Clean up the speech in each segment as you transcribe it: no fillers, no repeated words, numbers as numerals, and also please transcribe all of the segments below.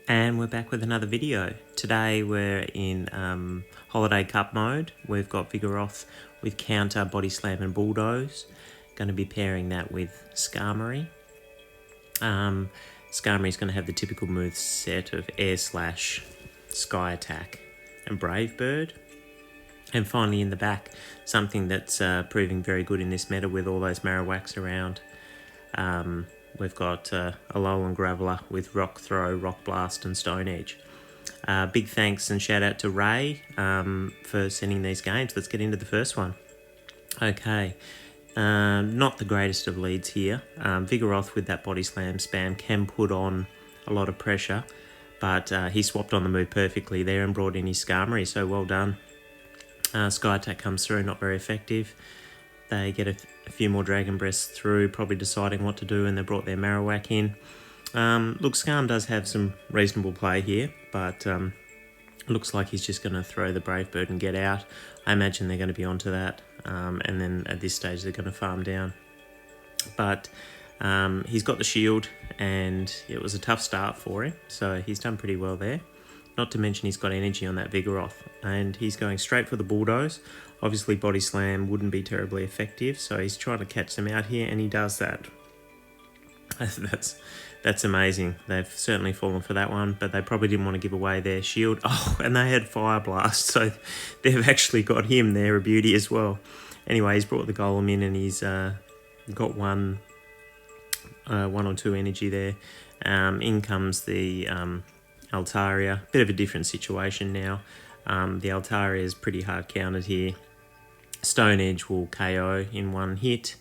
And we're back with another video. Today we're in Holiday Cup mode. We've got Vigoroth with Counter, Body Slam and Bulldoze. Going to be pairing that with Skarmory. Skarmory is going to have the typical move set of Air Slash, Sky Attack and Brave Bird. And finally in the back, something that's proving very good in this meta with all those Marowaks around. We've got Alolan Graveler with Rock Throw, Rock Blast and Stone Edge. Big thanks and shout out to Ray for sending these games. Let's get into the first one. Okay, not the greatest of leads here. Vigoroth with that Body Slam spam can put on a lot of pressure, but he swapped on the move perfectly there and brought in his Skarmory, so well done. Sky Attack comes through, not very effective. They get a few more Dragon Breaths through, probably deciding what to do, and they brought their Marowak in. Look, Skarm does have some reasonable play here, but looks like he's just going to throw the Brave Bird and get out. I imagine they're going to be onto that, and then at this stage they're going to farm down. But he's got the shield, and it was a tough start for him, so he's done pretty well there. Not to mention he's got energy on that Vigoroth, and he's going straight for the Bulldoze. Obviously Body Slam wouldn't be terribly effective, so he's trying to catch them out here, and he does that. That's amazing. They've certainly fallen for that one, but they probably didn't want to give away their shield. Oh, and they had Fire Blast, so they've actually got him there, a beauty as well. Anyway, he's brought the Golem in, and he's got one or two energy there. In comes the Altaria. Bit of a different situation now. The Altaria is pretty hard countered here. Stone Edge will KO in one hit,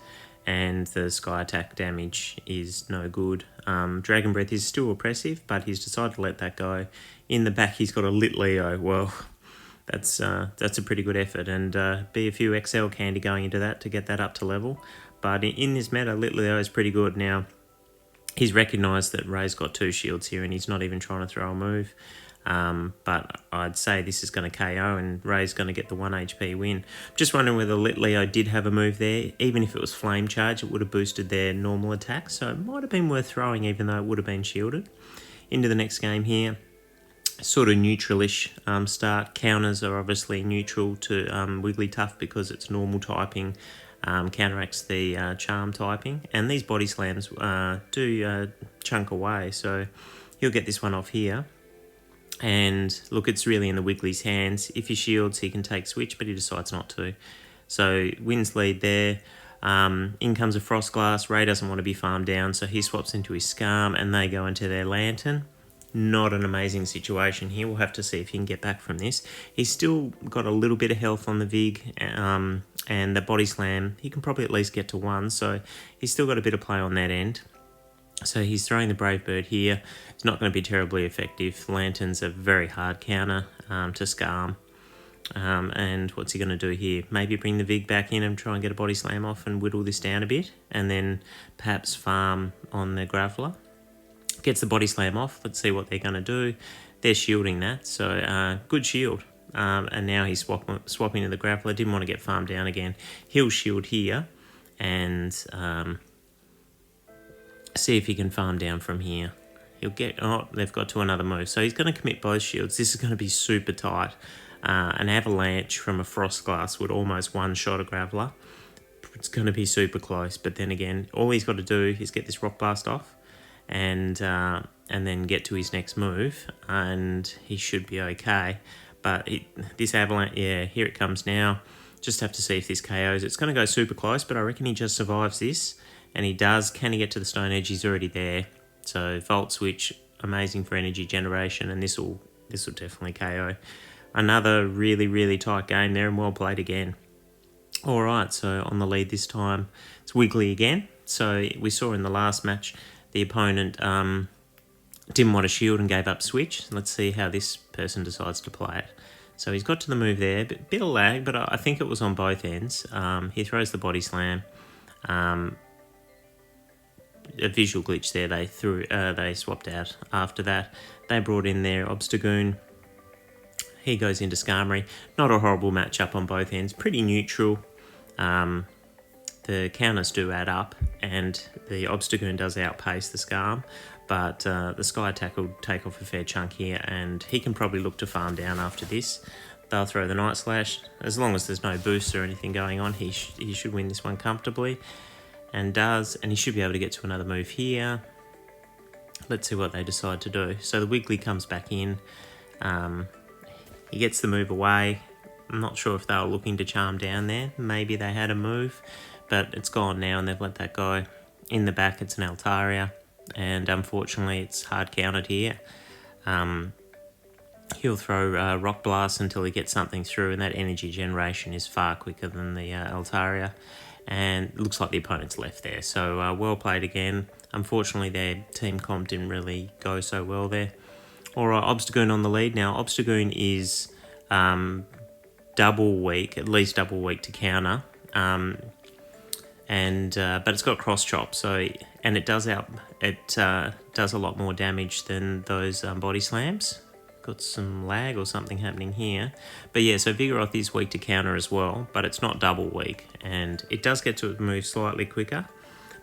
and the Sky Attack damage is no good. Dragon Breath is still oppressive, but he's decided to let that go. In the back, he's got a Lit Leo. Well, that's a pretty good effort, and be a few XL candy going into that to get that up to level. But in this meta, Lit Leo is pretty good now. He's recognised that Ray's got two shields here, and he's not even trying to throw a move. But I'd say this is going to KO, and Ray's going to get the 1 HP win. Just wondering whether Lit Leo did have a move there. Even if it was Flame Charge, it would have boosted their normal attack, so it might have been worth throwing, even though it would have been shielded. Into the next game here. Sort of neutralish start. Counters are obviously neutral to Wigglytuff because it's normal typing. Counteracts the charm typing, and these Body Slams do chunk away, so he'll get this one off here. And look, it's really in the Wiggly's hands. If he shields, he can take switch, but he decides not to. So wins lead there. In comes a Frostglass. Ray doesn't want to be farmed down, so he swaps into his Skarm, and they go into their Lantern. Not an amazing situation here. We'll have to see if he can get back from this. He's still got a little bit of health on the Vig, and the Body Slam, he can probably at least get to 1, so he's still got a bit of play on that end. So he's throwing the Brave Bird here. It's not going to be terribly effective. Lantern's a very hard counter to Skarm. And what's he going to do here? Maybe bring the Vig back in and try and get a Body Slam off and whittle this down a bit, and then perhaps farm on the Graveler. Gets the Body Slam off. Let's see what they're going to do. They're shielding that, so good shield. And now he's swapping to the Graveler. Didn't want to get farmed down again. He'll shield here and see if he can farm down from here. He'll get... Oh, they've got to another move. So he's going to commit both shields. This is going to be super tight. An Avalanche from a Frostglass would almost one-shot a Graveler. It's going to be super close. But then again, all he's got to do is get this Rock Blast off and then get to his next move, and he should be okay. But this Avalanche, yeah, here it comes now. Just have to see if this KOs. It's going to go super close, but I reckon he just survives this, and he does. Can he get to the Stone Edge? He's already there. So Volt Switch, amazing for energy generation, and this will definitely KO. Another really, really tight game there, and well played again. All right, so on the lead this time, it's Wiggly again. So we saw in the last match, the opponent didn't want to shield and gave up switch. Let's see how this person decides to play it. So he's got to the move there, bit of lag, but I think it was on both ends. He throws the Body Slam. A visual glitch there. They swapped out after that. They brought in their Obstagoon. He goes into Skarmory. Not a horrible matchup on both ends. Pretty neutral. the counters do add up, and the Obstagoon does outpace the Scarm, but the Sky Attack will take off a fair chunk here, and he can probably look to farm down after this. They'll throw the Night Slash. As long as there's no boosts or anything going on, he should win this one comfortably, and does, and he should be able to get to another move here. Let's see what they decide to do. So the Wiggly comes back in. He gets the move away. I'm not sure if they were looking to charm down there. Maybe they had a move, but it's gone now and they've let that go. In the back, it's an Altaria, and unfortunately, it's hard countered here. He'll throw Rock Blast until he gets something through, and that energy generation is far quicker than the Altaria. And it looks like the opponent's left there. So well played again. Unfortunately, their team comp didn't really go so well there. All right, Obstagoon on the lead now. Obstagoon is double weak, at least double weak to counter, but it's got cross chop. So and it does a lot more damage than those body slams. Got some lag or something happening here, but yeah. So Vigoroth is weak to counter as well, but it's not double weak, and it does get to move slightly quicker,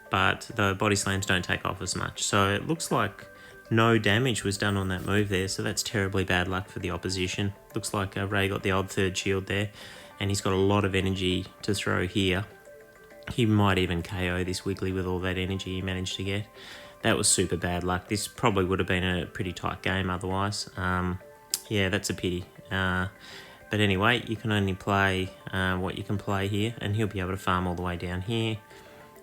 but the body slams don't take off as much. So it looks like no damage was done on that move there, so that's terribly bad luck for the opposition. Looks like Ray got the odd third shield there, and he's got a lot of energy to throw here. He might even KO this Wiggly with all that energy he managed to get. That was super bad luck. This probably would have been a pretty tight game otherwise. Yeah, that's a pity. But anyway, you can only play what you can play here, and he'll be able to farm all the way down here.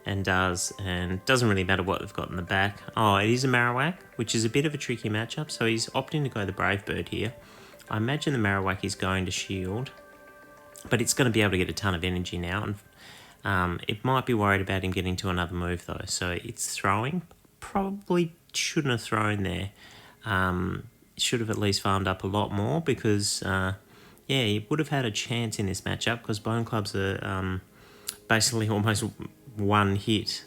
And doesn't really matter what they've got in the back. Oh, it is a Marowak, which is a bit of a tricky matchup, so he's opting to go the Brave Bird here. I imagine the Marowak is going to shield, but it's going to be able to get a ton of energy now, and it might be worried about him getting to another move though, so it's throwing. Probably shouldn't have thrown there. Should have at least farmed up a lot more, because yeah, he would have had a chance in this matchup, because Bone Clubs are basically almost one hit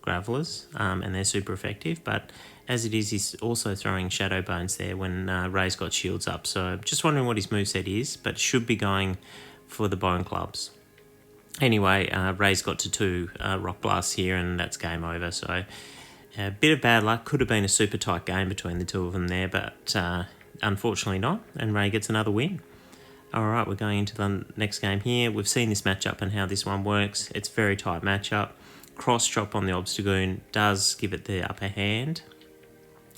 Gravelers, and they're super effective, but as it is, he's also throwing Shadow Bones there when Ray's got shields up, so just wondering what his moveset is, but should be going for the Bone Clubs. Anyway, Ray's got to 2 Rock Blasts here, and that's game over, so a bit of bad luck. Could have been a super tight game between the two of them there, but unfortunately not, and Ray gets another win. Alright, we're going into the next game here. We've seen this matchup and how this one works. It's a very tight matchup. Cross chop on the Obstagoon does give it the upper hand.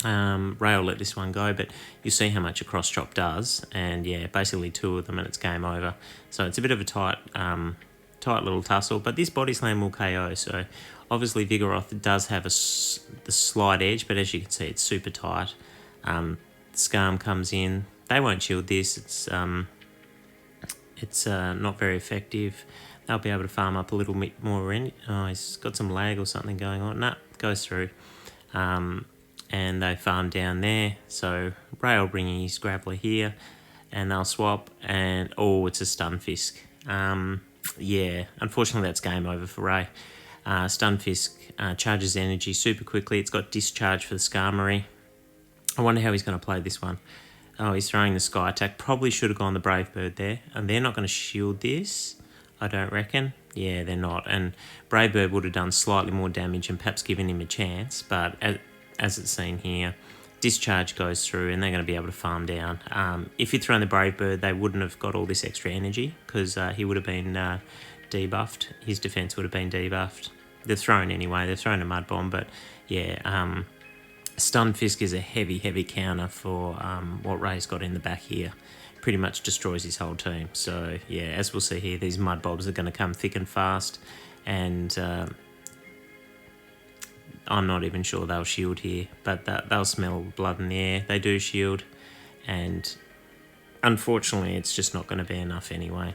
Ray will let this one go, but you see how much a cross chop does, and yeah, basically 2 of them and it's game over. So it's a bit of a tight little tussle, but this body slam will KO, so obviously Vigoroth does have the slight edge, but as you can see, it's super tight. Scarm comes in. They won't shield this. It's not very effective. They'll be able to farm up a little bit more. Oh, he's got some lag or something going on. Nah, goes through. And they farm down there. So Ray will bring his Grappler here, and they'll swap. And oh, it's a Stunfisk. Yeah, unfortunately that's game over for Ray. Stunfisk charges energy super quickly. It's got discharge for the Skarmory. I wonder how he's going to play this one. Oh, he's throwing the Sky Attack. Probably should have gone the Brave Bird there. And they're not going to shield this, I don't reckon. Yeah, they're not. And Brave Bird would have done slightly more damage and perhaps given him a chance. But as it's seen here, discharge goes through and they're going to be able to farm down. If you'd thrown the Brave Bird, they wouldn't have got all this extra energy, because he would have been debuffed. His defense would have been debuffed. They've thrown anyway. They've thrown a Mud Bomb, but yeah, Stunfisk is a heavy counter for what Ray's got in the back here. Pretty much destroys his whole team. So yeah, as we'll see here, these Mud Bobs are going to come thick and fast, and I'm not even sure they'll shield here, but they'll smell blood in the air. They do shield, and unfortunately it's just not going to be enough anyway.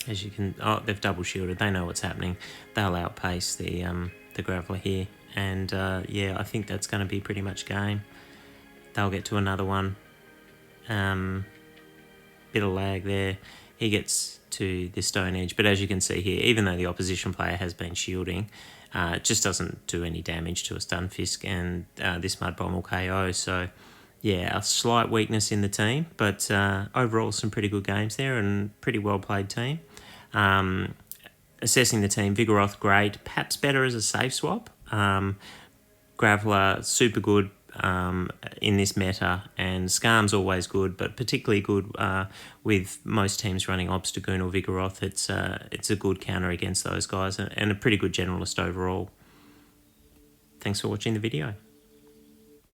As you can, oh, they've double shielded. They know what's happening. They'll outpace the Graveler here. And yeah, I think that's going to be pretty much game. They'll get to another one. Bit of lag there. He gets to the Stone Edge, but as you can see here, even though the opposition player has been shielding, it just doesn't do any damage to a Stunfisk, and this Mud Bomb will KO. So yeah, a slight weakness in the team, but overall some pretty good games there and pretty well played team. assessing the team, Vigoroth, great. Perhaps better as a safe swap. Graveler, super good in this meta, and Skarm's always good, but particularly good with most teams running Obstagoon or Vigoroth. It's a good counter against those guys, and a pretty good generalist overall. Thanks for watching the video.